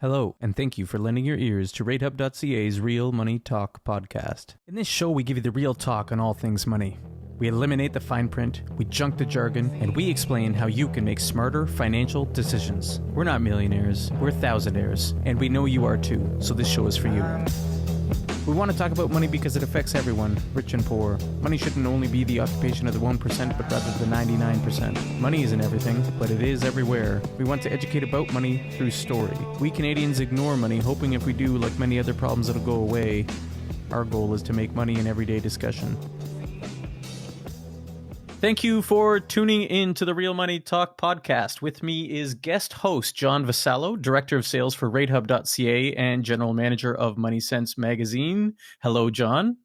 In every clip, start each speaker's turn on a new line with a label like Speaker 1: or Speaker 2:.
Speaker 1: Hello, and thank you for lending your ears to Ratehub.ca's Real Money Talk podcast. In this show, we give you the real talk on all things money. We eliminate the fine print, we junk the jargon, and we explain how you can make smarter financial decisions. We're not millionaires, we're thousandaires, and we know you are too, so this show is for you. We want to talk about money because it affects everyone, rich and poor. Money shouldn't only be the occupation of the 1%, but rather the 99%. Money isn't everything, but it is everywhere. We want to educate about money through story. We Canadians ignore money, hoping if we do, like many other problems, it'll go away. Our goal is to make money an everyday discussion. Thank you for tuning in to the Real Money Talk podcast. With me is guest host Jon Vassallo, Director of Sales for Ratehub.ca and General Manager of MoneySense magazine. Hello, Jon.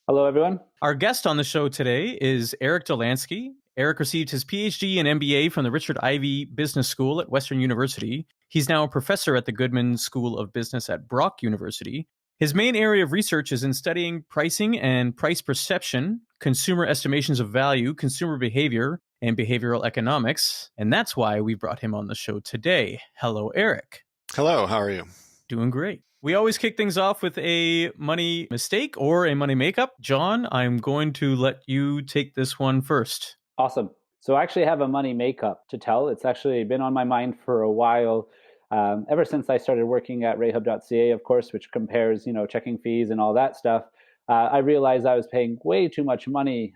Speaker 2: Hello, everyone.
Speaker 1: Our guest on the show today is Eric Dolansky. Eric received his PhD and MBA from the Richard Ivey Business School at Western University. He's now a professor at the Goodman School of Business at Brock University. His main area of research is in studying pricing and price perception, consumer estimations of value, consumer behavior, and behavioral economics. And that's why we brought him on the show today. Hello, Eric.
Speaker 3: Hello, how are you?
Speaker 1: Doing great. We always kick things off with a money mistake or a money makeup. Jon, I'm going to let you take this one first.
Speaker 2: Awesome. So I actually have a money makeup to tell. It's actually been on my mind for a while. Ever since I started working at Ratehub.ca, of course, which compares, checking fees and all that stuff, I realized I was paying way too much money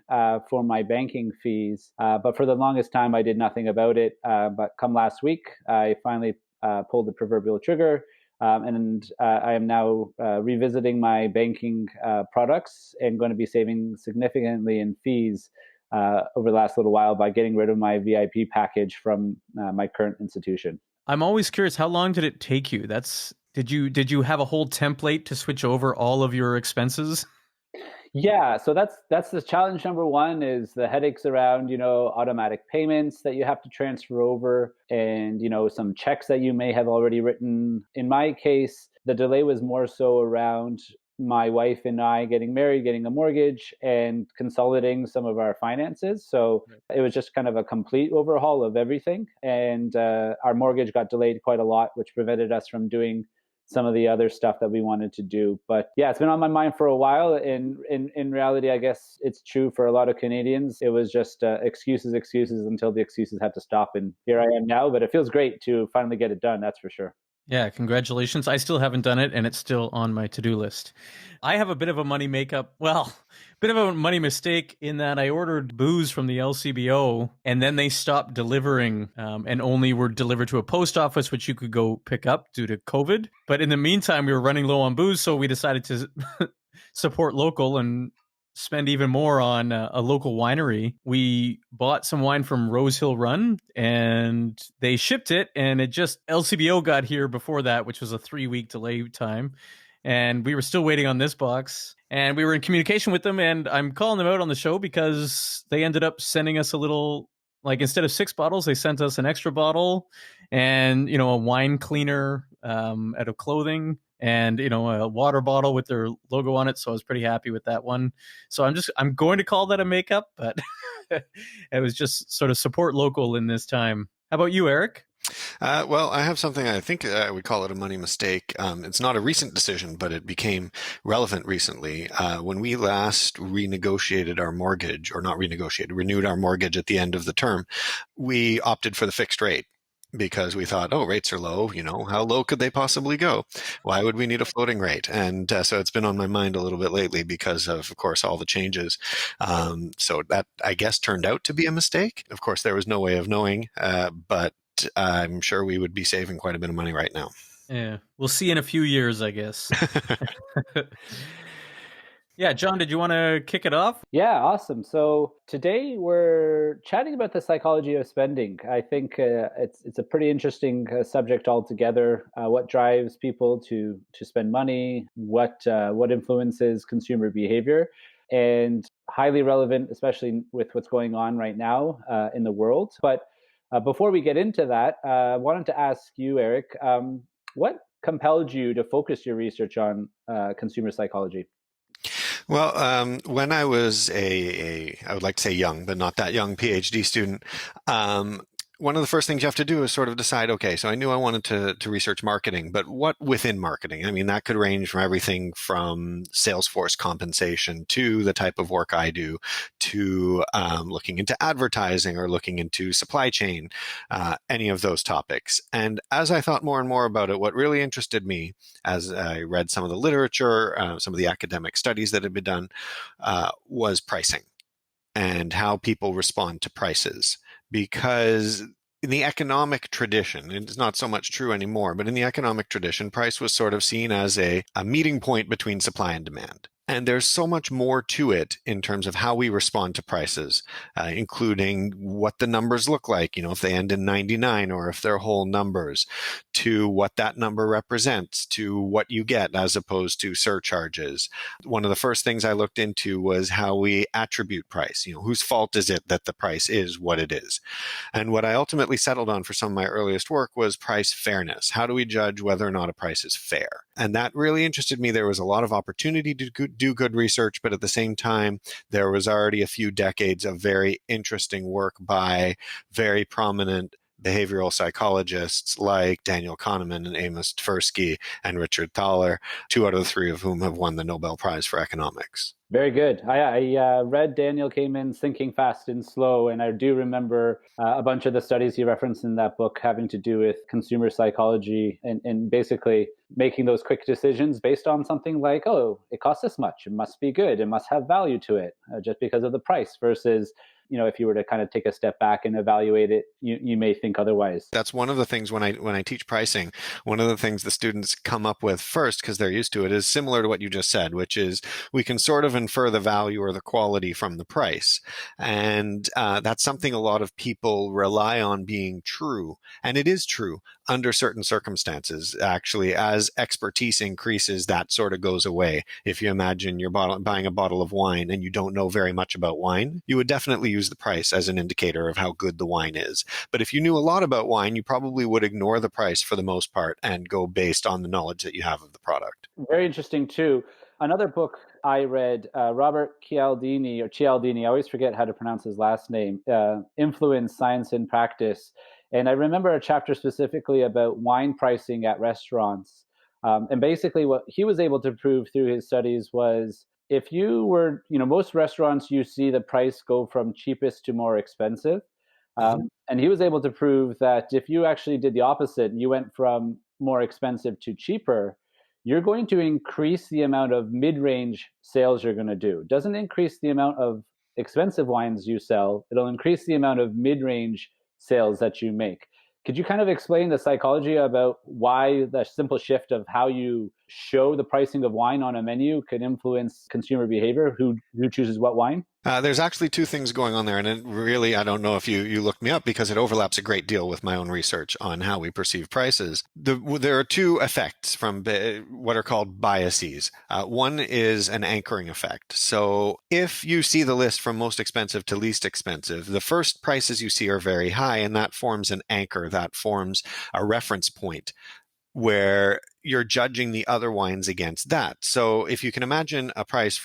Speaker 2: for my banking fees. But for the longest time, I did nothing about it. But come last week, I finally pulled the proverbial trigger. And I am now revisiting my banking products and going to be saving significantly in fees over the last little while by getting rid of my VIP package from my current institution.
Speaker 1: I'm always curious, how long did it take you? Did you have a whole template to switch over all of your expenses?
Speaker 2: Yeah, so that's the challenge number one is the headaches around, automatic payments that you have to transfer over and, some checks that you may have already written. In my case, the delay was more so around my wife and I getting married, getting a mortgage, and consolidating some of our finances. So it was just kind of a complete overhaul of everything. And our mortgage got delayed quite a lot, which prevented us from doing some of the other stuff that we wanted to do. But yeah, it's been on my mind for a while. And in reality, I guess it's true for a lot of Canadians. It was just excuses until the excuses had to stop. And here I am now, but it feels great to finally get it done. That's for sure.
Speaker 1: Yeah, congratulations. I still haven't done it, and it's still on my to-do list. I have a bit of a money bit of a money mistake in that I ordered booze from the LCBO, and then they stopped delivering and only were delivered to a post office, which you could go pick up due to COVID. But in the meantime, we were running low on booze, so we decided to support local and spend even more on a local winery. We bought some wine from Rosehall Run and they shipped it, and LCBO got here before that, which was a 3-week delay time. And we were still waiting on this box, and we were in communication with them, and I'm calling them out on the show because they ended up sending us a little, instead of 6 bottles, they sent us an extra bottle and, a wine cleaner out of clothing, and a water bottle with their logo on it. So I was pretty happy with that one. So I'm going to call that a makeup, but it was just sort of support local in this time. How about you, Eric?
Speaker 3: Well, I have something I think I would call it a money mistake. It's not a recent decision, but it became relevant recently. When we last renegotiated our mortgage, or not renegotiated, renewed our mortgage at the end of the term, we opted for the fixed rate. Because we thought, rates are low, how low could they possibly go? Why would we need a floating rate? And so it's been on my mind a little bit lately because of course, all the changes. So that, I guess, turned out to be a mistake. Of course, there was no way of knowing, but I'm sure we would be saving quite a bit of money right now.
Speaker 1: Yeah, we'll see in a few years, I guess. Yeah, Jon, did you want to kick it off?
Speaker 2: Yeah, awesome. So today we're chatting about the psychology of spending. I think it's a pretty interesting subject altogether. What drives people to spend money? What influences consumer behavior? And highly relevant, especially with what's going on right now in the world. But before we get into that, I wanted to ask you, Eric, what compelled you to focus your research on consumer psychology?
Speaker 3: Well, when I was I would like to say young, but not that young PhD student, one of the first things you have to do is sort of decide, okay, so I knew I wanted to research marketing, but what within marketing? I mean, that could range from everything from Salesforce compensation to the type of work I do, to looking into advertising or looking into supply chain, any of those topics. And as I thought more and more about it, what really interested me, as I read some of the literature, some of the academic studies that had been done, was pricing and how people respond to prices. Because in the economic tradition, it's not so much true anymore, but in the economic tradition, price was sort of seen as a meeting point between supply and demand. And there's so much more to it in terms of how we respond to prices, including what the numbers look like, if they end in 99 or if they're whole numbers, to what that number represents, to what you get as opposed to surcharges. One of the first things I looked into was how we attribute price. Whose fault is it that the price is what it is? And what I ultimately settled on for some of my earliest work was price fairness. How do we judge whether or not a price is fair? And that really interested me. There was a lot of opportunity to do good research, but at the same time, there was already a few decades of very interesting work by very prominent behavioral psychologists like Daniel Kahneman and Amos Tversky and Richard Thaler, 2 out of the 3 of whom have won the Nobel Prize for Economics.
Speaker 2: Very good. I read Daniel Kahneman's Thinking Fast and Slow, and I do remember a bunch of the studies he referenced in that book having to do with consumer psychology and basically making those quick decisions based on something like, oh, it costs this much, it must be good, it must have value to it, just because of the price, versus if you were to kind of take a step back and evaluate it, you may think otherwise.
Speaker 3: That's one of the things when I teach pricing, one of the things the students come up with first, because they're used to it, is similar to what you just said, which is we can sort of infer the value or the quality from the price. And that's something a lot of people rely on being true. And it is true under certain circumstances. Actually, as expertise increases, that sort of goes away. If you imagine you're buying a bottle of wine and you don't know very much about wine, you would definitely use the price as an indicator of how good the wine is. But if you knew a lot about wine, you probably would ignore the price for the most part and go based on the knowledge that you have of the product.
Speaker 2: Very interesting too. Another book I read, Robert Cialdini, I always forget how to pronounce his last name, Influence, Science, and Practice. And I remember a chapter specifically about wine pricing at restaurants. And basically what he was able to prove through his studies was, if you were, most restaurants, you see the price go from cheapest to more expensive. And he was able to prove that if you actually did the opposite, you went from more expensive to cheaper, you're going to increase the amount of mid-range sales you're going to do. It doesn't increase the amount of expensive wines you sell. It'll increase the amount of mid-range sales that you make. Could you kind of explain the psychology about why the simple shift of how you show the pricing of wine on a menu could influence consumer behavior, who chooses what wine?
Speaker 3: There's actually 2 things going on there. And it really, I don't know if you looked me up, because it overlaps a great deal with my own research on how we perceive prices. There are 2 effects from what are called biases. One is an anchoring effect. So if you see the list from most expensive to least expensive, the first prices you see are very high, and that forms an anchor, that forms a reference point where you're judging the other wines against that. So if you can imagine a price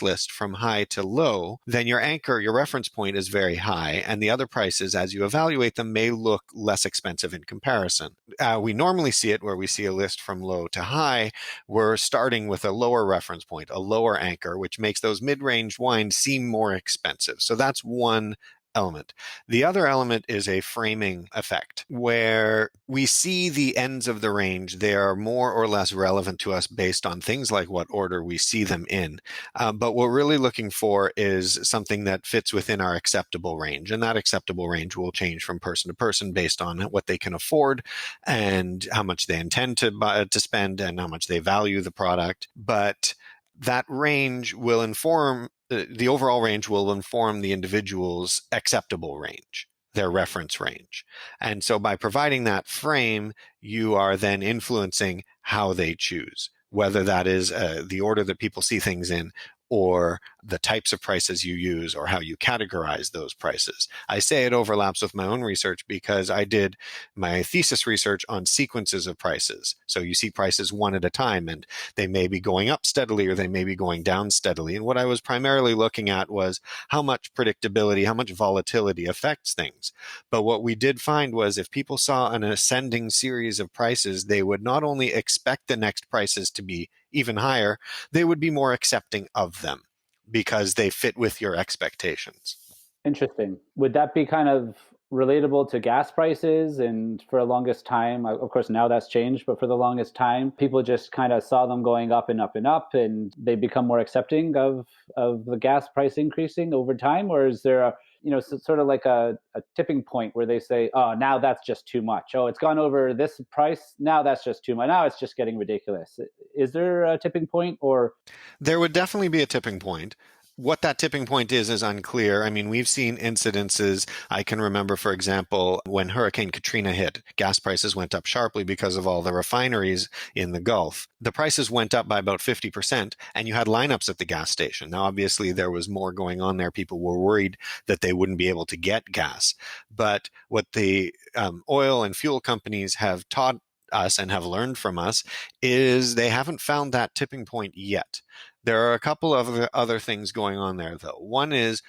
Speaker 3: list from high to low, then your anchor, your reference point is very high, and the other prices, as you evaluate them, may look less expensive in comparison. We normally see it where we see a list from low to high. We're starting with a lower reference point, a lower anchor, which makes those mid-range wines seem more expensive. So that's one element. The other element is a framing effect, where we see the ends of the range. They are more or less relevant to us based on things like what order we see them in. But what we're really looking for is something that fits within our acceptable range. And that acceptable range will change from person to person based on what they can afford and how much they intend to spend and how much they value the product. But that range will inform the overall range will inform the individual's acceptable range, their reference range. And so by providing that frame, you are then influencing how they choose, whether that is the order that people see things in or the types of prices you use or how you categorize those prices. I say it overlaps with my own research because I did my thesis research on sequences of prices. So you see prices one at a time, and they may be going up steadily or they may be going down steadily. And what I was primarily looking at was how much predictability, how much volatility affects things. But what we did find was if people saw an ascending series of prices, they would not only expect the next prices to be even higher, they would be more accepting of them because they fit with your expectations.
Speaker 2: Interesting. Would that be kind of relatable to gas prices? And for the longest time, of course, now that's changed, but for the longest time, people just kind of saw them going up and up and up, and they become more accepting of the gas price increasing over time? Or is there sort of like a tipping point where they say, oh, now that's just too much. Oh, it's gone over this price. Now that's just too much. Now it's just getting ridiculous. Is there a tipping point, or?
Speaker 3: There would definitely be a tipping point. What that tipping point is unclear. I mean, we've seen incidences. I can remember, for example, when Hurricane Katrina hit, gas prices went up sharply because of all the refineries in the Gulf. The prices went up by about 50%, and you had lineups at the gas station. Now, obviously, there was more going on there. People were worried that they wouldn't be able to get gas. But what the oil and fuel companies have taught us and have learned from us is they haven't found that tipping point yet. There are a couple of other things going on there, though. One is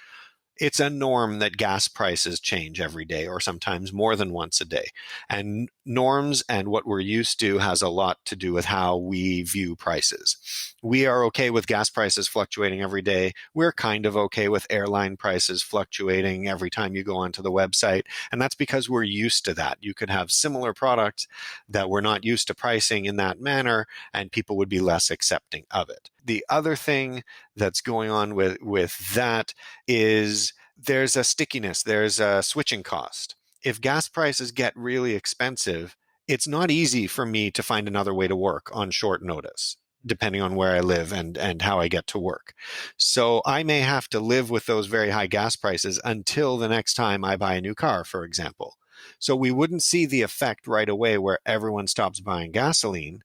Speaker 3: it's a norm that gas prices change every day or sometimes more than once a day. And norms and what we're used to has a lot to do with how we view prices. We are okay with gas prices fluctuating every day. We're kind of okay with airline prices fluctuating every time you go onto the website. And that's because we're used to that. You could have similar products that we're not used to pricing in that manner, and people would be less accepting of it. The other thing that's going on with that is there's a stickiness, there's a switching cost. If gas prices get really expensive, it's not easy for me to find another way to work on short notice, depending on where I live and how I get to work. So I may have to live with those very high gas prices until the next time I buy a new car, for example. So we wouldn't see the effect right away where everyone stops buying gasoline.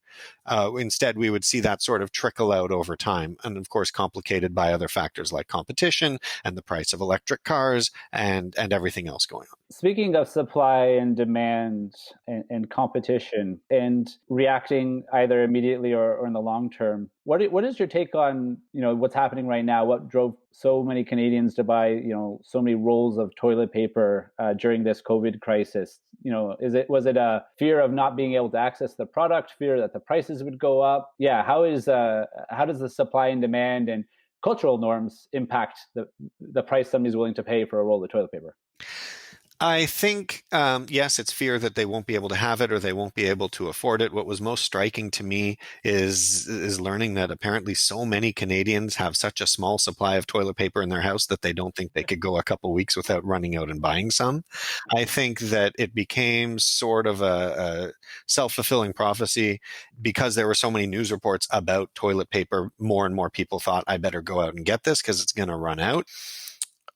Speaker 3: Instead, we would see that sort of trickle out over time, and of course complicated by other factors like competition and the price of electric cars and everything else going on.
Speaker 2: Speaking of supply and demand and competition and reacting either immediately or in the long term, what is your take on what's happening right now? What drove so many Canadians to buy so many rolls of toilet paper during this COVID crisis? Was it a fear of not being able to access the product, fear that the prices would go up? Yeah, how does the supply and demand and cultural norms impact the price somebody's willing to pay for a roll of toilet paper?
Speaker 3: I think, yes, it's fear that they won't be able to have it or they won't be able to afford it. What was most striking to me is learning that apparently so many Canadians have such a small supply of toilet paper in their house that they don't think they could go a couple weeks without running out and buying some. I think that it became sort of a self-fulfilling prophecy because there were so many news reports about toilet paper. More and more people thought, I better go out and get this because it's going to run out.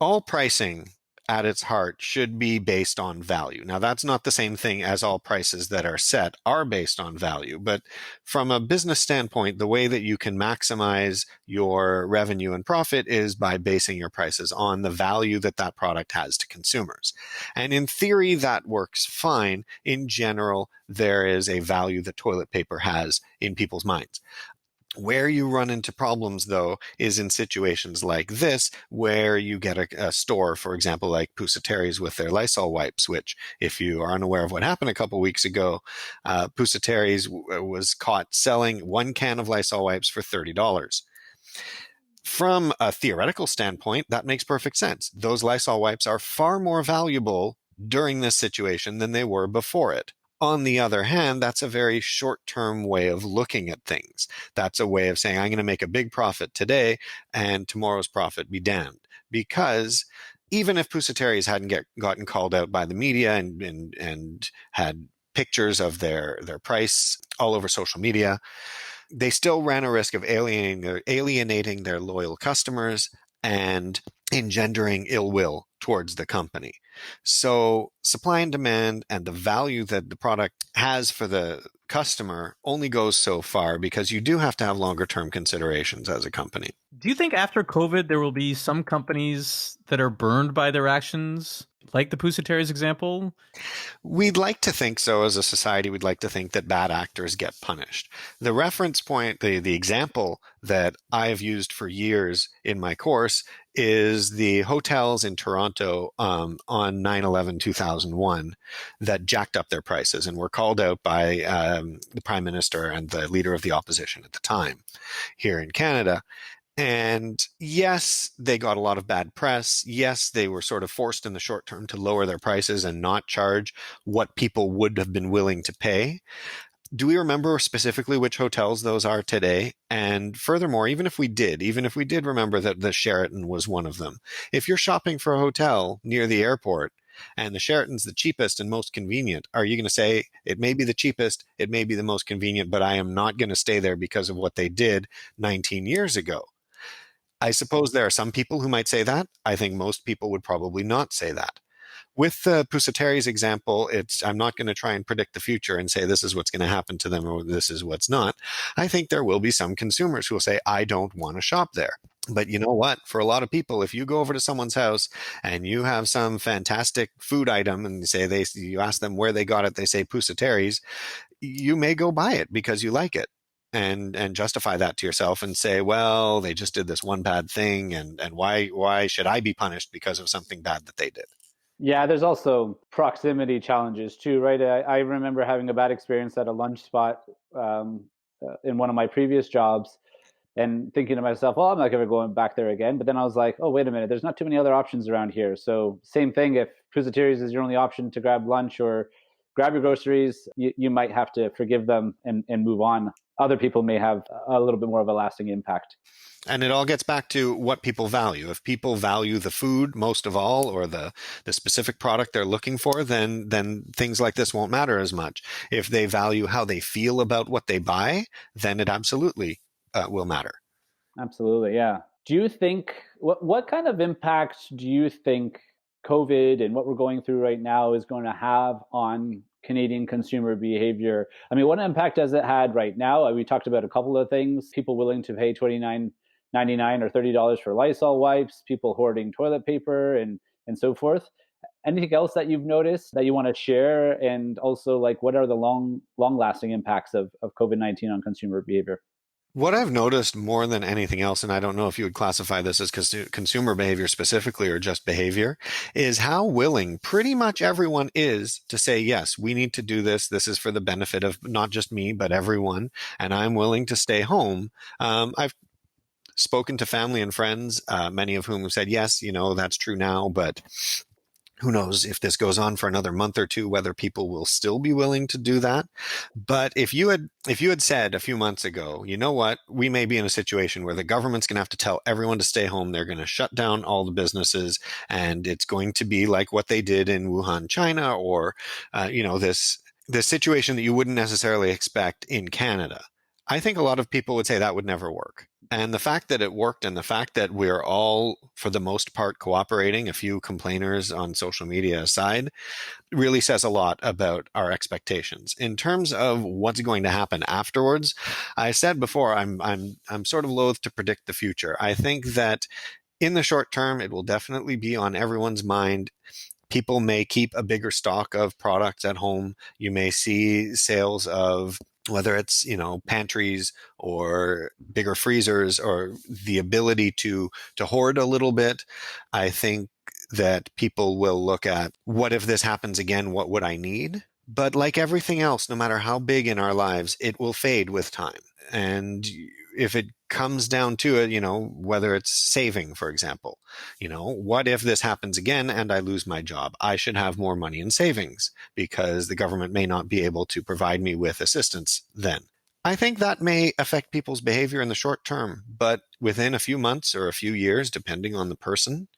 Speaker 3: All pricing at its heart should be based on value. Now, that's not the same thing as all prices that are set are based on value, but from a business standpoint, the way that you can maximize your revenue and profit is by basing your prices on the value that that product has to consumers. And in theory, that works fine. In general, there is a value that toilet paper has in people's minds. Where you run into problems, though, is in situations like this, where you get a store, for example, like Pusateri's with their Lysol wipes, which, if you are unaware of what happened a couple weeks ago, Pusateri's was caught selling one can of Lysol wipes for $30. From a theoretical standpoint, that makes perfect sense. Those Lysol wipes are far more valuable during this situation than they were before it. On the other hand, that's a very short-term way of looking at things. That's a way of saying, I'm going to make a big profit today and tomorrow's profit be damned. Because even if Pusateri's hadn't gotten called out by the media and had pictures of their price all over social media, they still ran a risk of alienating their loyal customers and engendering ill will towards the company. So supply and demand and the value that the product has for the customer only goes so far because you do have to have longer term considerations as a company.
Speaker 1: Do you think after COVID, there will be some companies that are burned by their actions, like the Pusateri example?
Speaker 3: We'd like to think so as a society. We'd like to think that bad actors get punished. The reference point, the example that I've used for years in my course is the hotels in Toronto on 9/11/2001 that jacked up their prices and were called out by the Prime Minister and the leader of the opposition at the time here in Canada. And yes, they got a lot of bad press. Yes, they were sort of forced in the short term to lower their prices and not charge what people would have been willing to pay. Do we remember specifically which hotels those are today? And furthermore, even if we did remember that the Sheraton was one of them, if you're shopping for a hotel near the airport and the Sheraton's the cheapest and most convenient, are you going to say it may be the cheapest, it may be the most convenient, but I am not going to stay there because of what they did 19 years ago? I suppose there are some people who might say that. I think most people would probably not say that. With the Pusateri's example, I'm not going to try and predict the future and say this is what's going to happen to them or this is what's not. I think there will be some consumers who will say, I don't want to shop there. But you know what? For a lot of people, if you go over to someone's house and you have some fantastic food item and you ask them where they got it, they say Pusateri's, you may go buy it because you like it. And justify that to yourself and say, well, they just did this one bad thing, and why should I be punished because of something bad that they did?
Speaker 2: Yeah, there's also proximity challenges too, right? I remember having a bad experience at a lunch spot in one of my previous jobs and thinking to myself, well, I'm not ever going back there again. But then I was like, oh, wait a minute, there's not too many other options around here. So same thing, if Pusateri's is your only option to grab lunch or grab your groceries, you might have to forgive them and move on. Other people may have a little bit more of a lasting impact.
Speaker 3: And it all gets back to what people value. If people value the food most of all, or the specific product they're looking for, then things like this won't matter as much. If they value how they feel about what they buy, then it absolutely will matter.
Speaker 2: Absolutely, yeah. Do you think, what kind of impact do you think COVID and what we're going through right now is going to have on Canadian consumer behavior? I mean, what impact has it had right now? We talked about a couple of things: people willing to pay $29.99 or $30 for Lysol wipes, people hoarding toilet paper, and so forth. Anything else that you've noticed that you want to share? And also, like, what are the long lasting impacts of COVID-19 on consumer behavior?
Speaker 3: What I've noticed more than anything else, and I don't know if you would classify this as consumer behavior specifically or just behavior, is how willing pretty much everyone is to say, yes, we need to do this. This is for the benefit of not just me, but everyone. And I'm willing to stay home. I've spoken to family and friends, many of whom have said, yes, that's true now, but who knows if this goes on for another month or two, whether people will still be willing to do that. But if you had said a few months ago, you know what, we may be in a situation where the government's going to have to tell everyone to stay home. They're going to shut down all the businesses, and it's going to be like what they did in Wuhan, China, or, this situation that you wouldn't necessarily expect in Canada. I think a lot of people would say that would never work. And the fact that it worked, and the fact that we're all, for the most part, cooperating, a few complainers on social media aside, really says a lot about our expectations. In terms of what's going to happen afterwards, I said before, I'm sort of loath to predict the future. I think that in the short term, it will definitely be on everyone's mind. People may keep a bigger stock of products at home. You may see sales of, whether it's, pantries or bigger freezers, or the ability to hoard a little bit. I think that people will look at, what if this happens again? What would I need? But like everything else, no matter how big in our lives, it will fade with time. And if it comes down to it, whether it's saving, for example, what if this happens again and I lose my job? I should have more money in savings because the government may not be able to provide me with assistance then. I think that may affect people's behavior in the short term, but within a few months or a few years, depending on the person,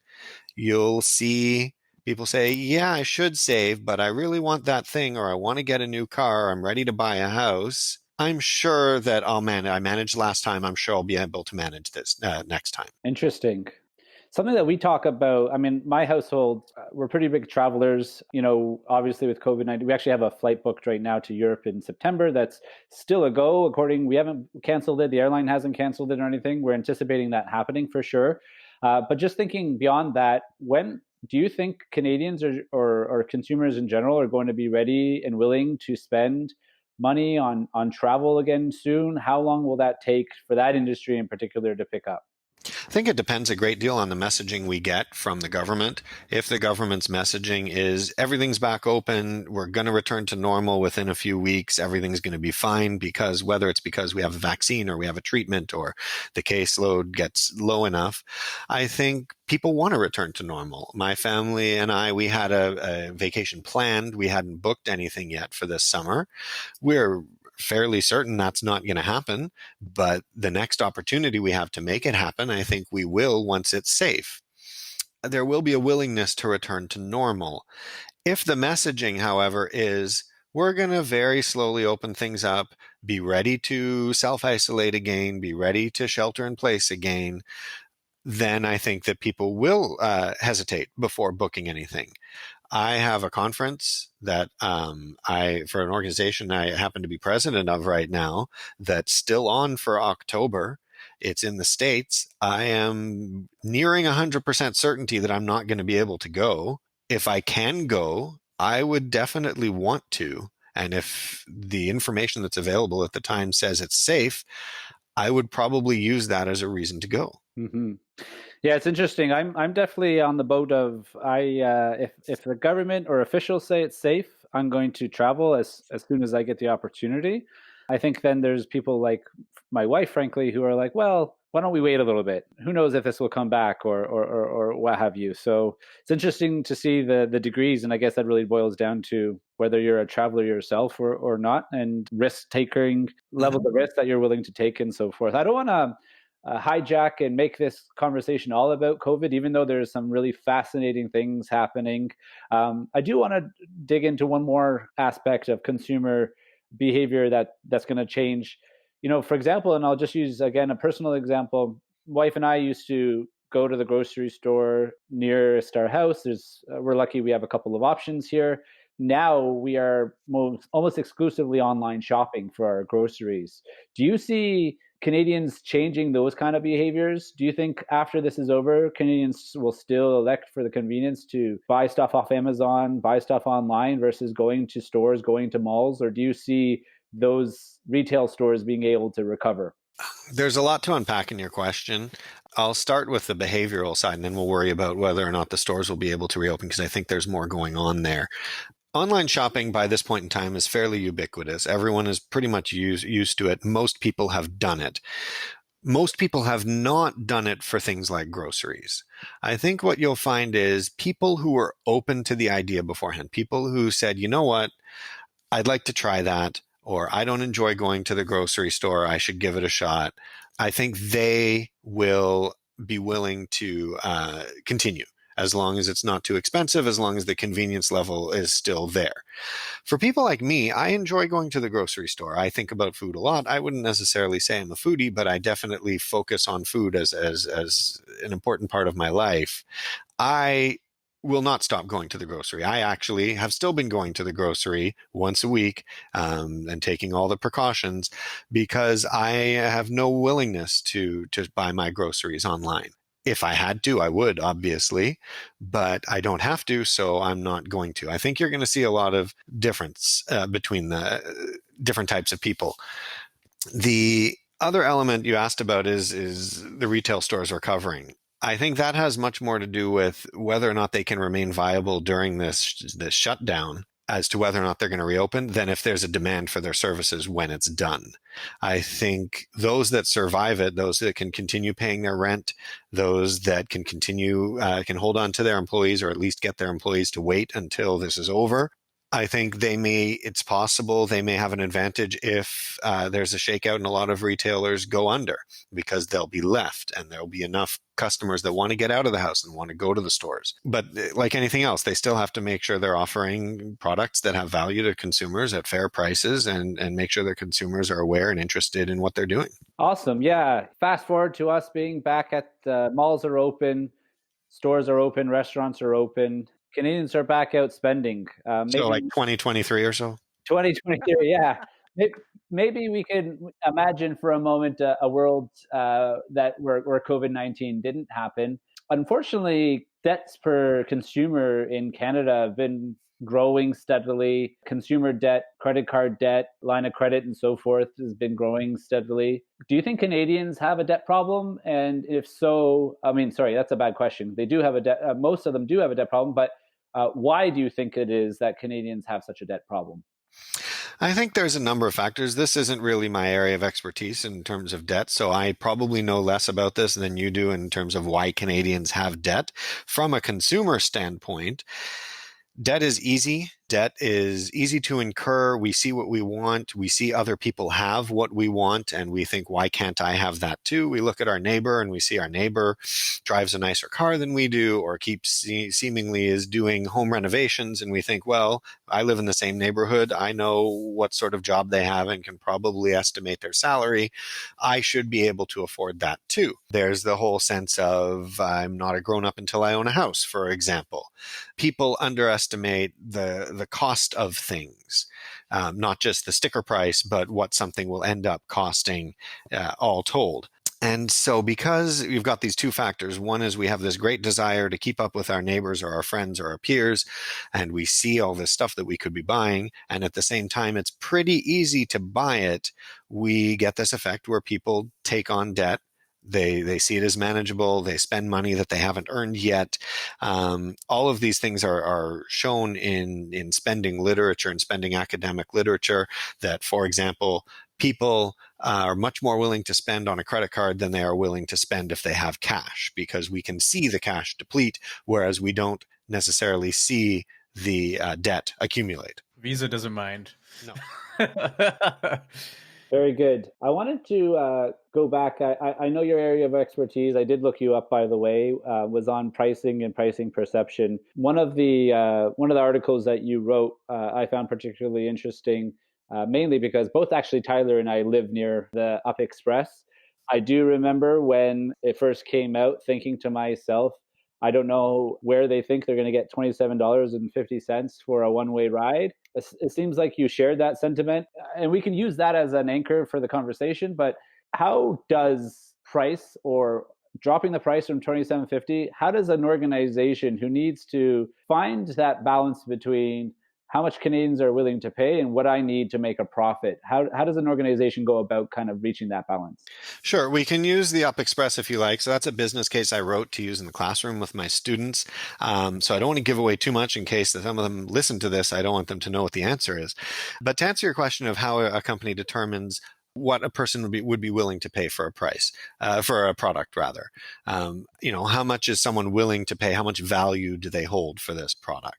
Speaker 3: you'll see people say, yeah, I should save, but I really want that thing, or I want to get a new car, or I'm ready to buy a house. I'm sure that I managed last time. I'm sure I'll be able to manage this next time.
Speaker 2: Interesting. Something that we talk about, I mean, my household, we're pretty big travelers. Obviously with COVID-19, we actually have a flight booked right now to Europe in September. That's still a go. We haven't canceled it. The airline hasn't canceled it or anything. We're anticipating that happening for sure. But just thinking beyond that, when do you think Canadians or consumers in general are going to be ready and willing to spend money on travel again soon? How long will that take for that industry in particular to pick up?
Speaker 3: I think it depends a great deal on the messaging we get from the government. If the government's messaging is everything's back open, we're going to return to normal within a few weeks, everything's going to be fine, because whether it's because we have a vaccine or we have a treatment or the caseload gets low enough, I think people want to return to normal. My family and I, we had a vacation planned. We hadn't booked anything yet for this summer. We're fairly certain that's not going to happen, but the next opportunity we have to make it happen, I think we will once it's safe. There will be a willingness to return to normal. If the messaging, however, is we're going to very slowly open things up, be ready to self-isolate again, be ready to shelter in place again, then I think that people will hesitate before booking anything. I have a conference that for an organization I happen to be president of right now that's still on for October. It's in the States. I am nearing 100% certainty that I'm not going to be able to go. If I can go, I would definitely want to. And if the information that's available at the time says it's safe, I would probably use that as a reason to go.
Speaker 2: Mm-hmm. Yeah, it's interesting. I'm definitely on the boat of if the government or officials say it's safe, I'm going to travel as soon as I get the opportunity. I think then there's people like my wife, frankly, who are like, well, why don't we wait a little bit? Who knows if this will come back or what have you. So it's interesting to see the degrees, and I guess that really boils down to whether you're a traveler yourself or not, and risk taking levels of risk that you're willing to take and so forth. I don't want to hijack and make this conversation all about COVID, even though there's some really fascinating things happening. I do want to dig into one more aspect of consumer behavior that's going to change. For example, and I'll just use, again, a personal example. Wife and I used to go to the grocery store nearest our house. We're lucky we have a couple of options here. Now we are almost exclusively online shopping for our groceries. Do you see Canadians changing those kind of behaviors? Do you think after this is over, Canadians will still elect for the convenience to buy stuff off Amazon, buy stuff online versus going to stores, going to malls? Or do you see those retail stores being able to recover?
Speaker 3: There's a lot to unpack in your question. I'll start with the behavioral side, and then we'll worry about whether or not the stores will be able to reopen, because I think there's more going on there. Online shopping by this point in time is fairly ubiquitous. Everyone is pretty much used to it. Most people have done it. Most people have not done it for things like groceries. I think what you'll find is people who were open to the idea beforehand, people who said, you know what, I'd like to try that, or I don't enjoy going to the grocery store, I should give it a shot. I think they will be willing to continue, as long as it's not too expensive, as long as the convenience level is still there. For people like me, I enjoy going to the grocery store. I think about food a lot. I wouldn't necessarily say I'm a foodie, but I definitely focus on food as an important part of my life. I will not stop going to the grocery. I actually have still been going to the grocery once a week and taking all the precautions, because I have no willingness to buy my groceries online. If I had to, I would, obviously, but I don't have to, so I'm not going to. I think you're going to see a lot of difference between the different types of people. The other element you asked about is the retail stores recovering. I think that has much more to do with whether or not they can remain viable during this shutdown, as to whether or not they're going to reopen, than if there's a demand for their services when it's done. I think those that survive it, those that can continue paying their rent, those that can continue, can hold on to their employees, or at least get their employees to wait until this is over, I think it's possible they may have an advantage if there's a shakeout and a lot of retailers go under, because they'll be left and there'll be enough customers that want to get out of the house and want to go to the stores. But like anything else, they still have to make sure they're offering products that have value to consumers at fair prices, and make sure their consumers are aware and interested in what they're doing.
Speaker 2: Awesome. Yeah. Fast forward to us being back at malls are open. stores are open, restaurants are open. Canadians are back out spending.
Speaker 3: So like
Speaker 2: Maybe
Speaker 3: 2023 or so?
Speaker 2: 2023, yeah. Maybe we can imagine for a moment a world that where COVID-19 didn't happen. Unfortunately, debts per consumer in Canada have been growing steadily. Consumer debt, credit card debt, line of credit, and so forth has been growing steadily. Do you think Canadians have a debt problem? And if so, I mean, sorry, that's a bad question. They do have a debt. Most of them do have a debt problem, but why do you think it is that Canadians have such a debt problem?
Speaker 3: I think there's a number of factors. This isn't really my area of expertise in terms of debt, so I probably know less about this than you do in terms of why Canadians have debt. From a consumer standpoint, debt is easy. Debt is easy to incur. We see what we want. We see other people have what we want, and we think, why can't I have that too? We look at our neighbor and we see our neighbor drives a nicer car than we do, or seemingly is doing home renovations, and we think, well, I live in the same neighborhood. I know what sort of job they have and can probably estimate their salary. I should be able to afford that too. There's the whole sense of I'm not a grown-up until I own a house, for example. People underestimate the cost of things, not just the sticker price, but what something will end up costing, all told. And so because we've got these two factors, one is we have this great desire to keep up with our neighbors or our friends or our peers, and we see all this stuff that we could be buying, and at the same time, it's pretty easy to buy it. We get this effect where people take on debt. They see it as manageable. They spend money that they haven't earned yet. All of these things are shown in spending literature and spending academic literature that, for example, people are much more willing to spend on a credit card than they are willing to spend if they have cash, because we can see the cash deplete, whereas we don't necessarily see the debt accumulate.
Speaker 1: Visa doesn't mind.
Speaker 3: No.
Speaker 2: Very good. I wanted to go back. I know your area of expertise. I did look you up, by the way. Was on pricing and pricing perception. One of the articles that you wrote, I found particularly interesting, mainly because both actually Tyler and I live near the Up Express. I do remember when it first came out, thinking to myself, I don't know where they think they're going to get $27.50 for a one-way ride. It seems like you shared that sentiment, and we can use that as an anchor for the conversation. But how does price, or dropping the price from $27.50, how does an organization who needs to find that balance between how much Canadians are willing to pay and what I need to make a profit, how does an organization go about kind of reaching that balance?
Speaker 3: Sure. We can use the Up Express if you like. So that's a business case I wrote to use in the classroom with my students. So I don't want to give away too much in case that some of them listen to this. I don't want them to know what the answer is. But to answer your question of how a company determines what a person would be willing to pay for a price, for a product rather. How much is someone willing to pay? How much value do they hold for this product?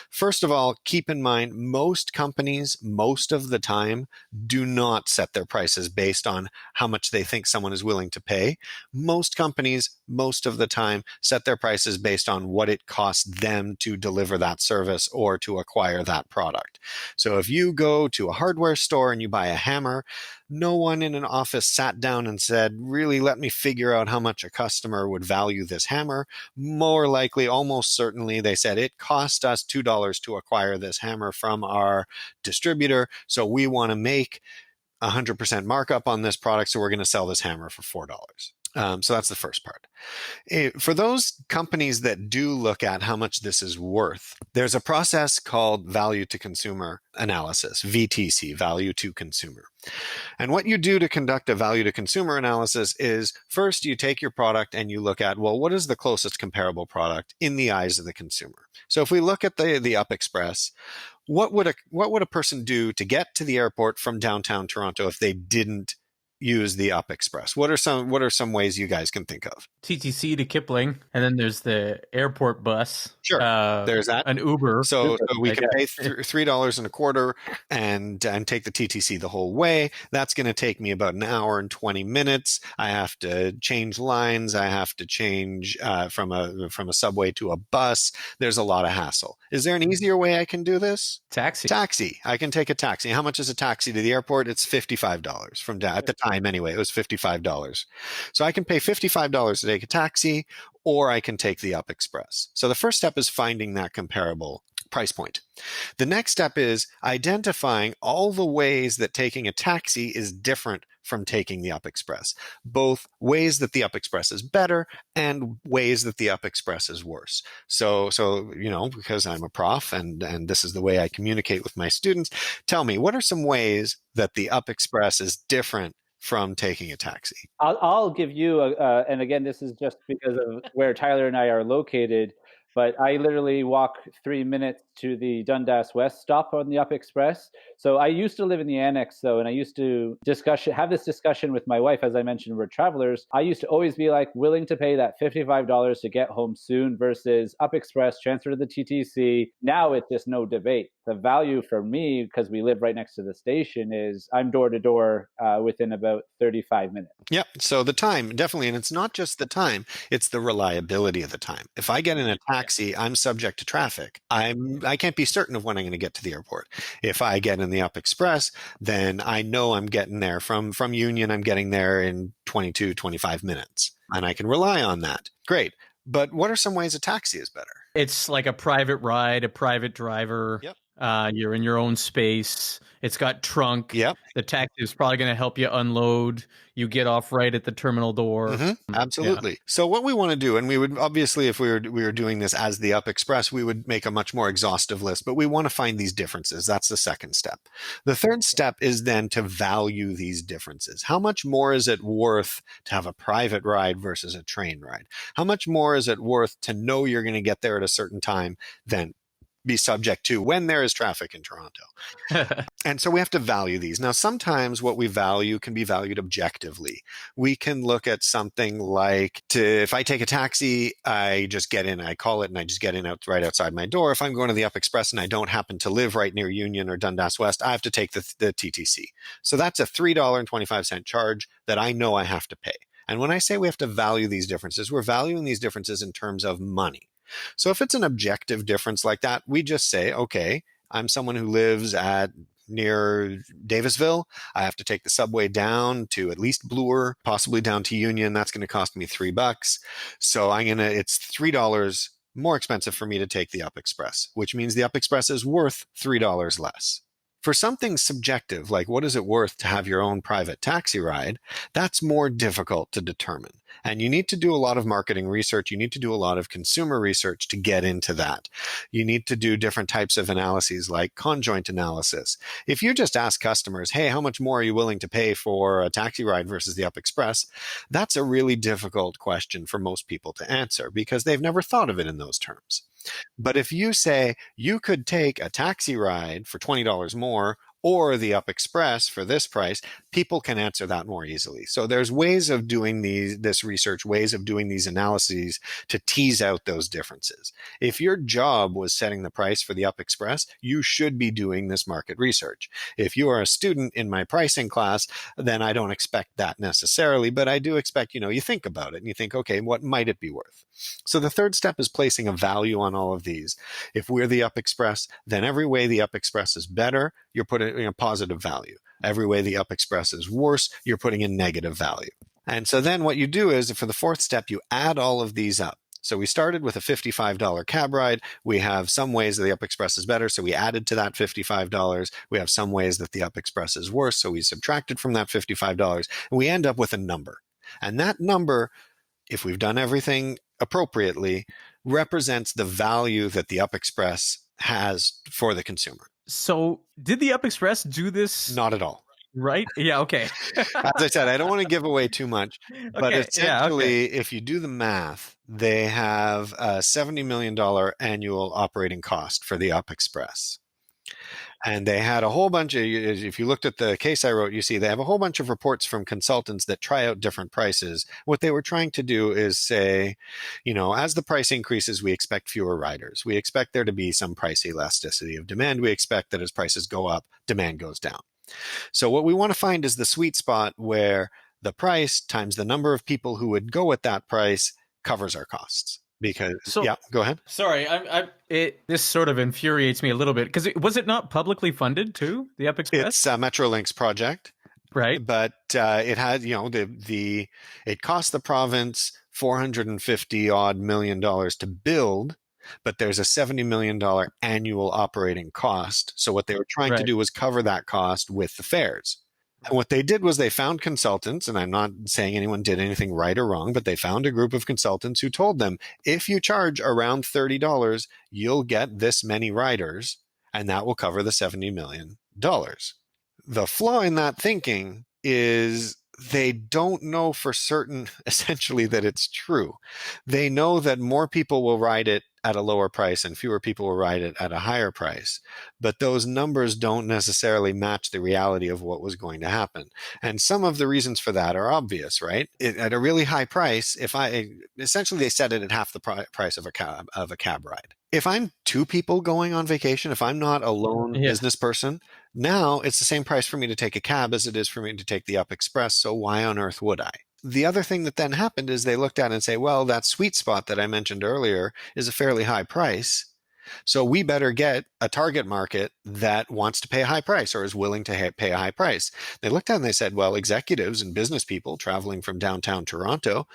Speaker 3: First of all, keep in mind, most companies, most of the time, do not set their prices based on how much they think someone is willing to pay. Most companies, most of the time, set their prices based on what it costs them to deliver that service or to acquire that product. So if you go to a hardware store and you buy a hammer, no one in an office sat down and said, really, let me figure out how much a customer would value this hammer. More likely, almost certainly, they said, it cost us $2 to acquire this hammer from our distributor, so we want to make 100% markup on this product, so we're going to sell this hammer for $4. So that's the first part. For those companies that do look at how much this is worth, there's a process called value to consumer analysis, VTC, value to consumer. And what you do to conduct a value to consumer analysis is first you take your product and you look at, well, what is the closest comparable product in the eyes of the consumer? So if we look at the Up Express, what would a person do to get to the airport from downtown Toronto if they didn't use the Up Express? What are some ways you guys can think of?
Speaker 1: TTC to Kipling, and then there's the airport bus.
Speaker 3: Sure, there's that.
Speaker 1: An Uber.
Speaker 3: So we can pay $3.25 and take the TTC the whole way. That's going to take me about an hour and 20 minutes. I have to change lines. I have to change from a subway to a bus. There's a lot of hassle. Is there an easier way I can do this?
Speaker 1: Taxi.
Speaker 3: Taxi. I can take a taxi. How much is a taxi to the airport? It's $55 from at the time anyway. It was $55. So I can pay $55 to take a taxi, or I can take the Up Express. So the first step is finding that comparable price point. The next step is identifying all the ways that taking a taxi is different from taking the Up Express, both ways that the Up Express is better and ways that the Up Express is worse. So because I'm a prof and this is the way I communicate with my students, tell me, what are some ways that the Up Express is different from taking a taxi?
Speaker 2: I'll give you and again, this is just because of where Tyler and I are located, but I literally walk 3 minutes to the Dundas West stop on the Up Express. So I used to live in the Annex, though, and I used to have this discussion with my wife. As I mentioned, we're travelers. I used to always be like willing to pay that $55 to get home soon versus Up Express, transfer to the TTC. Now it's just no debate. The value for me, because we live right next to the station, is I'm door to door within about 35 minutes.
Speaker 3: Yep. So the time, definitely. And it's not just the time, it's the reliability of the time. If I get in a taxi, I'm subject to traffic. I can't be certain of when I'm going to get to the airport. If I get in the Up Express, then I know I'm getting there from Union. I'm getting there in 22, 25 minutes, and I can rely on that. Great. But what are some ways a taxi is better?
Speaker 1: It's like a private ride, a private driver.
Speaker 3: Yep.
Speaker 1: You're in your own space. It's got trunk.
Speaker 3: Yep.
Speaker 1: The taxi is probably going to help you unload. You get off right at the terminal door.
Speaker 3: Mm-hmm. Absolutely. Yeah. So what we want to do, and we would obviously, if we were doing this as the Up Express, we would make a much more exhaustive list, but we want to find these differences. That's the second step. The third step is then to value these differences. How much more is it worth to have a private ride versus a train ride? How much more is it worth to know you're going to get there at a certain time than be subject to when there is traffic in Toronto? And so we have to value these. Now, sometimes what we value can be valued objectively. We can look at something like, if I take a taxi, I just get in, I call it, and I just get in right outside my door. If I'm going to the Up Express and I don't happen to live right near Union or Dundas West, I have to take the TTC. So that's a $3.25 charge that I know I have to pay. And when I say we have to value these differences, we're valuing these differences in terms of money. So if it's an objective difference like that, we just say, okay, I'm someone who lives near Davisville. I have to take the subway down to at least Bloor, possibly down to Union. That's going to cost me $3. So it's $3 more expensive for me to take the Up Express, which means the Up Express is worth $3 less. For something subjective, like what is it worth to have your own private taxi ride, that's more difficult to determine. And you need to do a lot of marketing research. You need to do a lot of consumer research to get into that. You need to do different types of analyses like conjoint analysis. If you just ask customers, hey, how much more are you willing to pay for a taxi ride versus the Up Express? That's a really difficult question for most people to answer because they've never thought of it in those terms. But if you say you could take a taxi ride for $20 more or the Up Express for this price, people can answer that more easily. So there's ways of doing this research, ways of doing these analyses to tease out those differences. If your job was setting the price for the Up Express, you should be doing this market research. If you are a student in my pricing class, then I don't expect that necessarily, but I do expect, you think about it and you think, okay, what might it be worth? So the third step is placing a value on all of these. If we're the Up Express, then every way the Up Express is better, you're putting a positive value. Every way the Up Express is worse, you're putting a negative value. And so then what you do is, for the fourth step, you add all of these up. So we started with a $55 cab ride. We have some ways that the Up Express is better, so we added to that $55. We have some ways that the Up Express is worse, so we subtracted from that $55, and we end up with a number. And that number, if we've done everything appropriately, represents the value that the Up Express has for the consumer.
Speaker 1: So did the Up Express do this?
Speaker 3: Not at all.
Speaker 1: Right? Yeah, okay.
Speaker 3: As I said, I don't want to give away too much, but essentially, if you do the math, they have a $70 million annual operating cost for the Up Express. And they had a whole bunch of, if you looked at the case I wrote, you see they have a whole bunch of reports from consultants that try out different prices. What they were trying to do is say, as the price increases, we expect fewer riders. We expect there to be some price elasticity of demand. We expect that as prices go up, demand goes down. So what we want to find is the sweet spot where the price times the number of people who would go at that price covers our costs. Go ahead.
Speaker 1: Sorry, this sort of infuriates me a little bit because was it not publicly funded too, the Up Express?
Speaker 3: It's a Metrolinx project.
Speaker 1: Right.
Speaker 3: But it had, it cost the province $450 odd million to build, but there's a $70 million annual operating cost. So what they were trying to
Speaker 1: Right.
Speaker 3: do was cover that cost with the fares. And what they did was they found consultants, and I'm not saying anyone did anything right or wrong, but they found a group of consultants who told them, if you charge around $30, you'll get this many riders, and that will cover the $70 million. The flaw in that thinking is they don't know for certain, essentially, that it's true. They know that more people will ride it at a lower price and fewer people will ride it at a higher price. But those numbers don't necessarily match the reality of what was going to happen. And some of the reasons for that are obvious, right? At a really high price, essentially they set it at half the price of a cab ride. If I'm two people going on vacation, if I'm not a lone business person, now it's the same price for me to take a cab as it is for me to take the Up Express. So why on earth would I? The other thing that then happened is they looked at it and say, well, that sweet spot that I mentioned earlier is a fairly high price. So we better get a target market that wants to pay a high price or is willing to pay a high price. They looked at it and they said, well, executives and business people traveling from downtown Toronto,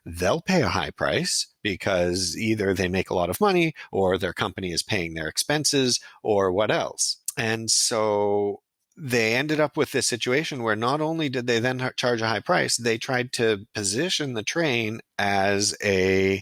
Speaker 3: they'll pay a high price because either they make a lot of money or their company is paying their expenses or what else. And so they ended up with this situation where not only did they then charge a high price, they tried to position the train as a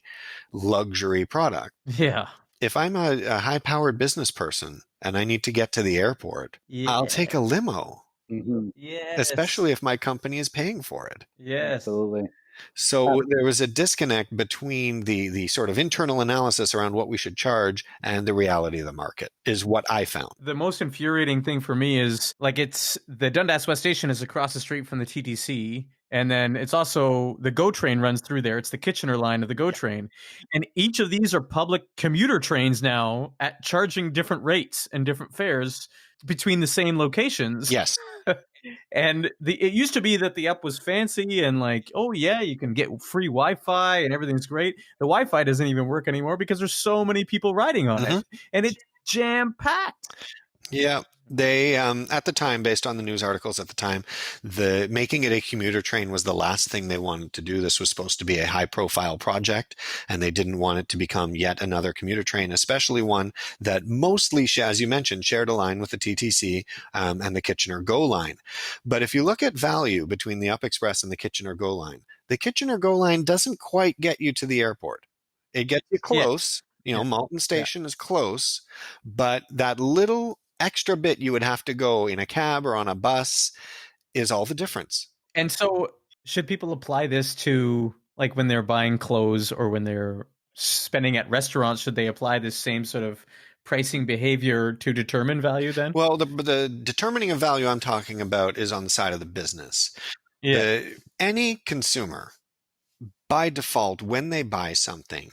Speaker 3: luxury product.
Speaker 1: Yeah.
Speaker 3: If I'm a high-powered business person and I need to get to the airport, I'll take a limo.
Speaker 2: Mm-hmm.
Speaker 1: Yes.
Speaker 3: Especially if my company is paying for it.
Speaker 1: Yes.
Speaker 2: Absolutely.
Speaker 3: So there was a disconnect between the sort of internal analysis around what we should charge and the reality of the market, is what I found.
Speaker 1: The most infuriating thing for me is, like, it's the Dundas West Station is across the street from the TTC. And then it's also the GO train runs through there. It's the Kitchener line of the GO train. And each of these are public commuter trains now at charging different rates and different fares between the same locations.
Speaker 3: Yes.
Speaker 1: And it used to be that the Up was fancy and like, oh yeah, you can get free Wi-Fi and everything's great. The Wi-Fi doesn't even work anymore because there's so many people riding on it. And it's jam-packed.
Speaker 3: Yeah. They, at the time, based on the news articles at the time, making it a commuter train was the last thing they wanted to do. This was supposed to be a high-profile project, and they didn't want it to become yet another commuter train, especially one that mostly, as you mentioned, shared a line with the TTC and the Kitchener GO line. But if you look at value between the Up Express and the Kitchener GO line, the Kitchener GO line doesn't quite get you to the airport. It gets you close. Malton Station is close, but that little extra bit you would have to go in a cab or on a bus is all the difference.
Speaker 1: And so should people apply this to, like, when they're buying clothes or when they're spending at restaurants, should they apply this same sort of pricing behavior to determine value then?
Speaker 3: Well, the determining of value I'm talking about is on the side of the business. Any consumer, by default, when they buy something,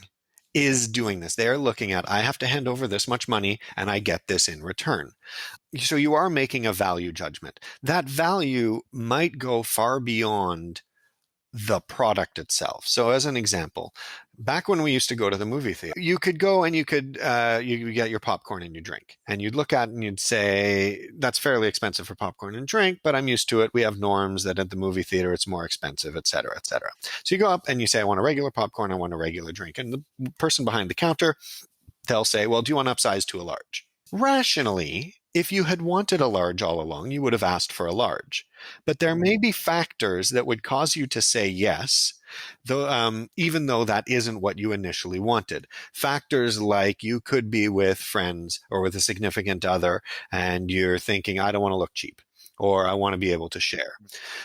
Speaker 3: is doing this. They're looking at, I have to hand over this much money and I get this in return. So you are making a value judgment. That value might go far beyond the product itself. So as an example, back when we used to go to the movie theater, you could go and you could get your popcorn and your drink, and you'd look at it and you'd say, that's fairly expensive for popcorn and drink, but I'm used to it. We have norms that at the movie theater it's more expensive, et cetera, et cetera. So you go up and you say, I want a regular popcorn, I want a regular drink. And the person behind the counter, they'll say, well, do you want to upsize to a large? Rationally, if you had wanted a large all along, you would have asked for a large. But there may be factors that would cause you to say yes, though, even though that isn't what you initially wanted. Factors like you could be with friends or with a significant other, and you're thinking, I don't want to look cheap, or I want to be able to share.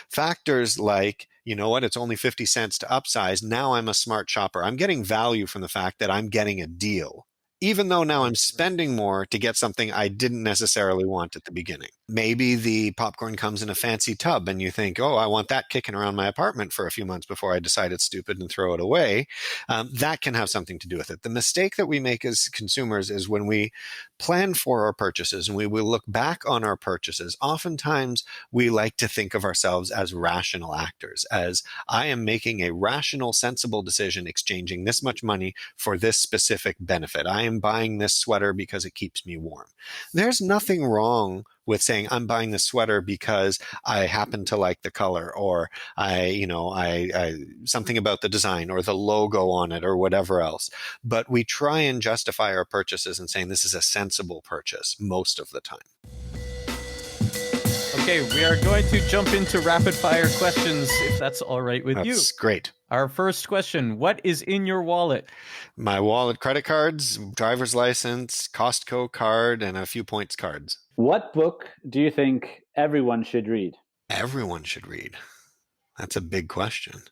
Speaker 3: Factors like, you know what, it's only 50 cents to upsize. Now I'm a smart shopper. I'm getting value from the fact that I'm getting a deal, even though now I'm spending more to get something I didn't necessarily want at the beginning. Maybe the popcorn comes in a fancy tub and you think, oh, I want that kicking around my apartment for a few months before I decide it's stupid and throw it away. That can have something to do with it. The mistake that we make as consumers is when we plan for our purchases and we will look back on our purchases, oftentimes we like to think of ourselves as rational actors, as I am making a rational, sensible decision exchanging this much money for this specific benefit. I am buying this sweater because it keeps me warm. There's nothing wrong with saying, I'm buying this sweater because I happen to like the color, or I something about the design or the logo on it or whatever else. But we try and justify our purchases and saying this is a sensible purchase most of the time.
Speaker 1: Okay, we are going to jump into rapid fire questions, if that's all right with you.
Speaker 3: That's great.
Speaker 1: Our first question, what is in your wallet?
Speaker 3: My wallet, credit cards, driver's license, Costco card, and a few points cards.
Speaker 2: What book do you think everyone should read?
Speaker 3: Everyone should read. That's a big question.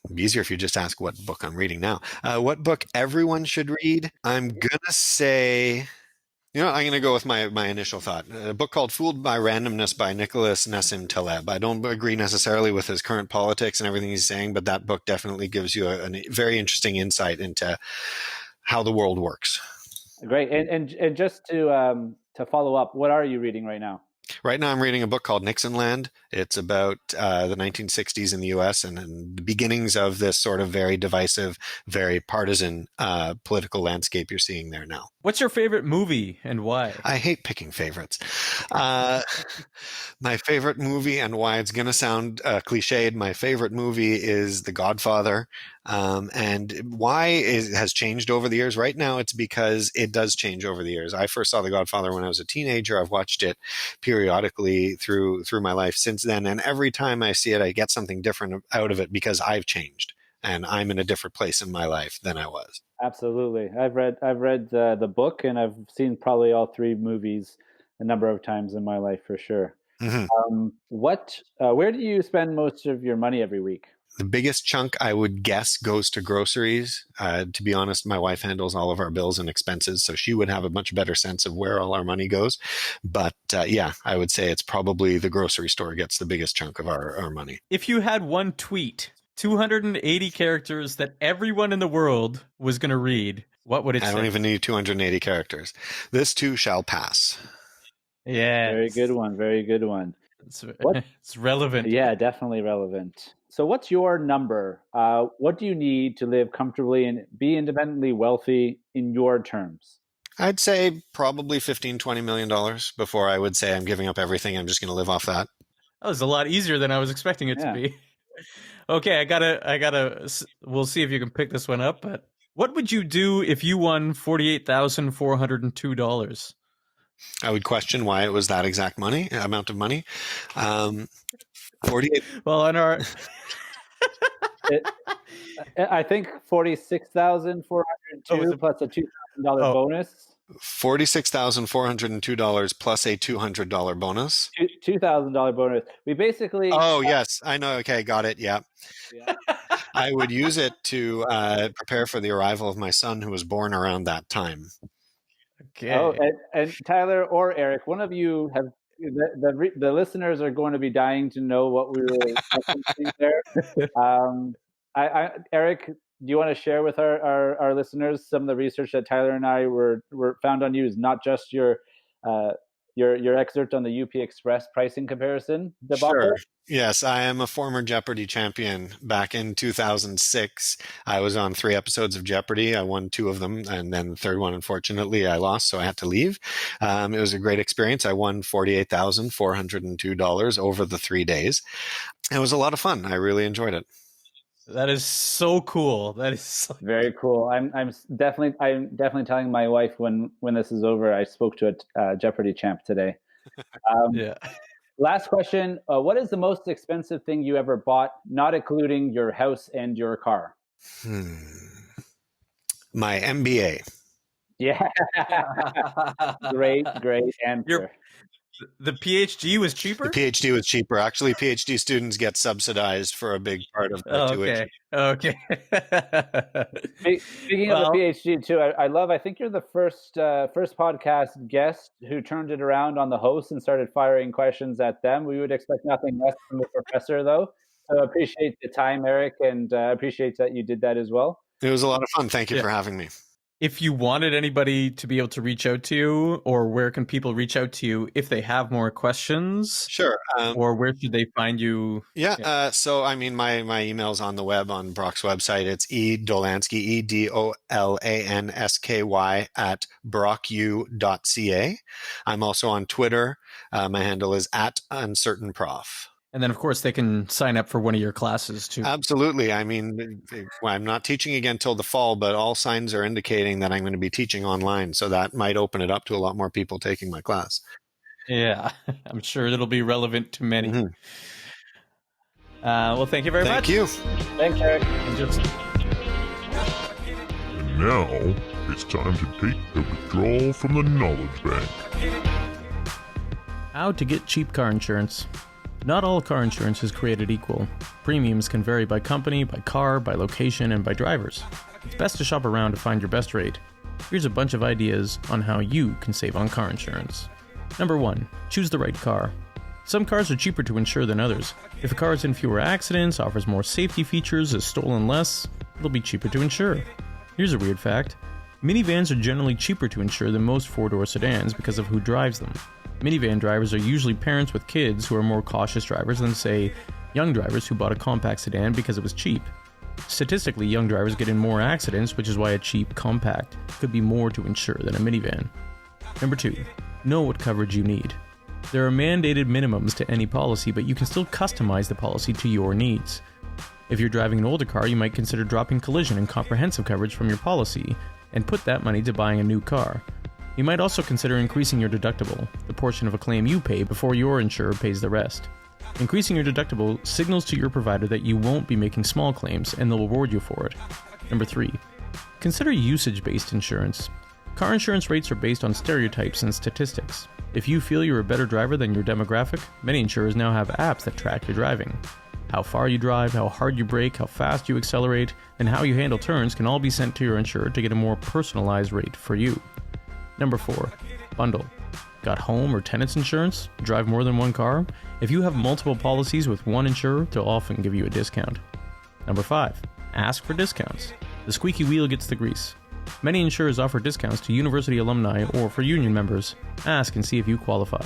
Speaker 3: It'd be easier if you just ask what book I'm reading now. What book everyone should read? I'm going to say... I'm going to go with my initial thought. A book called Fooled by Randomness by Nicholas Nassim Taleb. I don't agree necessarily with his current politics and everything he's saying, but that book definitely gives you a very interesting insight into how the world works.
Speaker 2: Great. And just to follow up, what are you reading right now?
Speaker 3: Right now, I'm reading a book called Nixonland. It's about the 1960s in the U.S. and the beginnings of this sort of very divisive, very partisan political landscape you're seeing there now.
Speaker 1: What's your favorite movie and why?
Speaker 3: I hate picking favorites. My favorite movie, and why it's going to sound cliched, my favorite movie is The Godfather. And why it has changed over the years. Right now, it's because it does change over the years. I first saw The Godfather when I was a teenager. I've watched it periodically through my life since then. And every time I see it, I get something different out of it because I've changed and I'm in a different place in my life than I was.
Speaker 2: Absolutely. I've read the book, and I've seen probably all three movies a number of times in my life for sure.
Speaker 3: Mm-hmm.
Speaker 2: Where do you spend most of your money every week?
Speaker 3: The biggest chunk, I would guess, goes to groceries. To be honest, my wife handles all of our bills and expenses, so she would have a much better sense of where all our money goes. But I would say it's probably the grocery store gets the biggest chunk of our money.
Speaker 1: If you had one tweet, 280 characters that everyone in the world was going to read, what would it say?
Speaker 3: I don't even need 280 characters. This too shall pass.
Speaker 1: Yeah.
Speaker 2: Very good one. Very good one.
Speaker 1: It's relevant.
Speaker 2: Yeah, definitely relevant. So what's your number? What do you need to live comfortably and be independently wealthy in your terms?
Speaker 3: I'd say probably $15-20 million before I would say I'm giving up everything. I'm just going to live off that.
Speaker 1: That was a lot easier than I was expecting it to be. Okay, I gotta, we'll see if you can pick this one up, but what would you do if you won $48,402?
Speaker 3: I would question why it was that exact amount of money. 48.
Speaker 1: Well, on our...
Speaker 2: I think $46,402 plus a $2,000 bonus.
Speaker 3: $46,402 plus a $200 bonus.
Speaker 2: $2,000 bonus. We basically...
Speaker 3: Oh, yes. I know. Okay, got it. Yeah. I would use it to prepare for the arrival of my son, who was born around that time.
Speaker 2: Okay. Oh, and Tyler or Eric, one of you have... The listeners are going to be dying to know what we were referencing there. Eric, do you want to share with our listeners some of the research that Tyler and I were found on you? Is not just your excerpt on the UP Express pricing comparison debacle?
Speaker 3: Sure. Yes, I am a former Jeopardy champion. Back in 2006, I was on 3 episodes of Jeopardy. I won 2 of them, and then the third one, unfortunately, I lost, so I had to leave. It was a great experience. I won $48,402 over the 3 days. It was a lot of fun. I really enjoyed it.
Speaker 1: That is so cool. That is so
Speaker 2: very cool. I'm definitely telling my wife when this is over. I spoke to a Jeopardy champ today.
Speaker 3: Yeah.
Speaker 2: Last question. What is the most expensive thing you ever bought, not including your house and your car?
Speaker 3: My MBA.
Speaker 2: Yeah. Great answer.
Speaker 1: The PhD was cheaper?
Speaker 3: The PhD was cheaper. Actually, PhD students get subsidized for a big part of the tuition.
Speaker 1: Okay.
Speaker 2: Speaking of the PhD too, I think you're the first podcast guest who turned it around on the host and started firing questions at them. We would expect nothing less from the professor, though. So I appreciate the time, Eric, and appreciate that you did that as well.
Speaker 3: It was a lot of fun. Thank you for having me.
Speaker 1: if you wanted anybody to be able to reach out to you, or where can people reach out to you if they have more questions?
Speaker 3: Sure.
Speaker 1: Or where should they find you?
Speaker 3: So, I mean, my email's on the web, on Brock's website. It's Dolansky, EDOLANSKY at Brock.ca. I'm also on Twitter. My handle is @uncertainprof.
Speaker 1: And then, of course, they can sign up for one of your classes too.
Speaker 3: Absolutely. I mean, I'm not teaching again till the fall, but all signs are indicating that I'm going to be teaching online. So that might open it up to a lot more people taking my class.
Speaker 1: Yeah, I'm sure it'll be relevant to many.
Speaker 3: Mm-hmm.
Speaker 1: Well, thank you very much.
Speaker 3: Thank you.
Speaker 2: Thanks, Eric.
Speaker 4: And now it's time to take the withdrawal from the knowledge bank.
Speaker 1: How to get cheap car insurance. Not all car insurance is created equal. Premiums can vary by company, by car, by location, and by drivers. It's best to shop around to find your best rate. Here's a bunch of ideas on how you can save on car insurance. Number 1. Choose the right car. Some cars are cheaper to insure than others. If a car is in fewer accidents, offers more safety features, is stolen less, it'll be cheaper to insure. Here's a weird fact. Minivans are generally cheaper to insure than most four-door sedans because of who drives them. Minivan drivers are usually parents with kids who are more cautious drivers than, say, young drivers who bought a compact sedan because it was cheap. Statistically, young drivers get in more accidents, which is why a cheap compact could be more to insure than a minivan. Number 2. Know what coverage you need. There are mandated minimums to any policy, but you can still customize the policy to your needs. If you're driving an older car, you might consider dropping collision and comprehensive coverage from your policy and put that money to buying a new car. You might also consider increasing your deductible, the portion of a claim you pay before your insurer pays the rest. Increasing your deductible signals to your provider that you won't be making small claims and they'll reward you for it. Number 3. Consider usage-based insurance. Car insurance rates are based on stereotypes and statistics. If you feel you're a better driver than your demographic, many insurers now have apps that track your driving. How far you drive, how hard you brake, how fast you accelerate, and how you handle turns can all be sent to your insurer to get a more personalized rate for you. Number 4. Bundle. Got home or tenants insurance? Drive more than one car? If you have multiple policies with one insurer, they'll often give you a discount. Number 5. Ask for discounts. The squeaky wheel gets the grease. Many insurers offer discounts to university alumni or for union members. Ask and see if you qualify.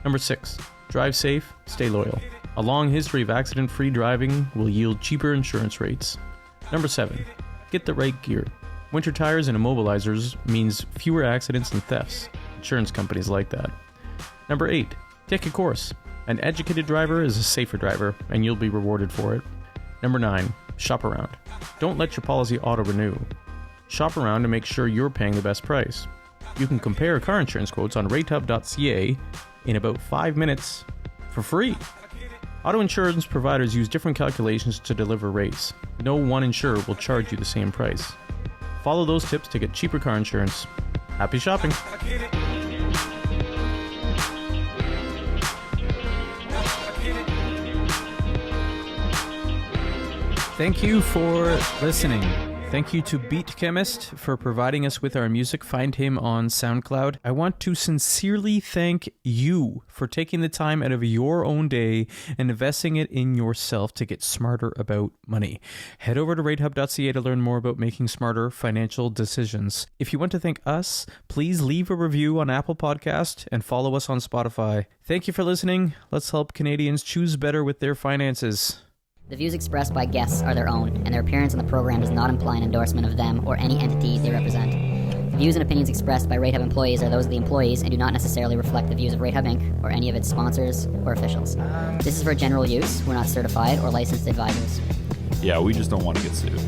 Speaker 1: Number 6. Drive safe, stay loyal. A long history of accident-free driving will yield cheaper insurance rates. Number 7. Get the right gear. Winter tires and immobilizers means fewer accidents and thefts. Insurance companies like that. Number 8. Take a course. An educated driver is a safer driver, and you'll be rewarded for it. Number 9. Shop around. Don't let your policy auto-renew. Shop around to make sure you're paying the best price. You can compare car insurance quotes on Ratehub.ca in about 5 minutes for free. Auto insurance providers use different calculations to deliver rates. No one insurer will charge you the same price. Follow those tips to get cheaper car insurance. Happy shopping! Thank you for listening. Thank you to Beat Chemist for providing us with our music. Find him on SoundCloud. I want to sincerely thank you for taking the time out of your own day and investing it in yourself to get smarter about money. Head over to Ratehub.ca to learn more about making smarter financial decisions. If you want to thank us, please leave a review on Apple Podcast and follow us on Spotify. Thank you for listening. Let's help Canadians choose better with their finances.
Speaker 5: The views expressed by guests are their own, and their appearance on the program does not imply an endorsement of them or any entity they represent. The views and opinions expressed by Ratehub employees are those of the employees and do not necessarily reflect the views of Ratehub Inc. or any of its sponsors or officials. This is for general use. We're not certified or licensed advisors.
Speaker 6: Yeah, we just don't want to get sued.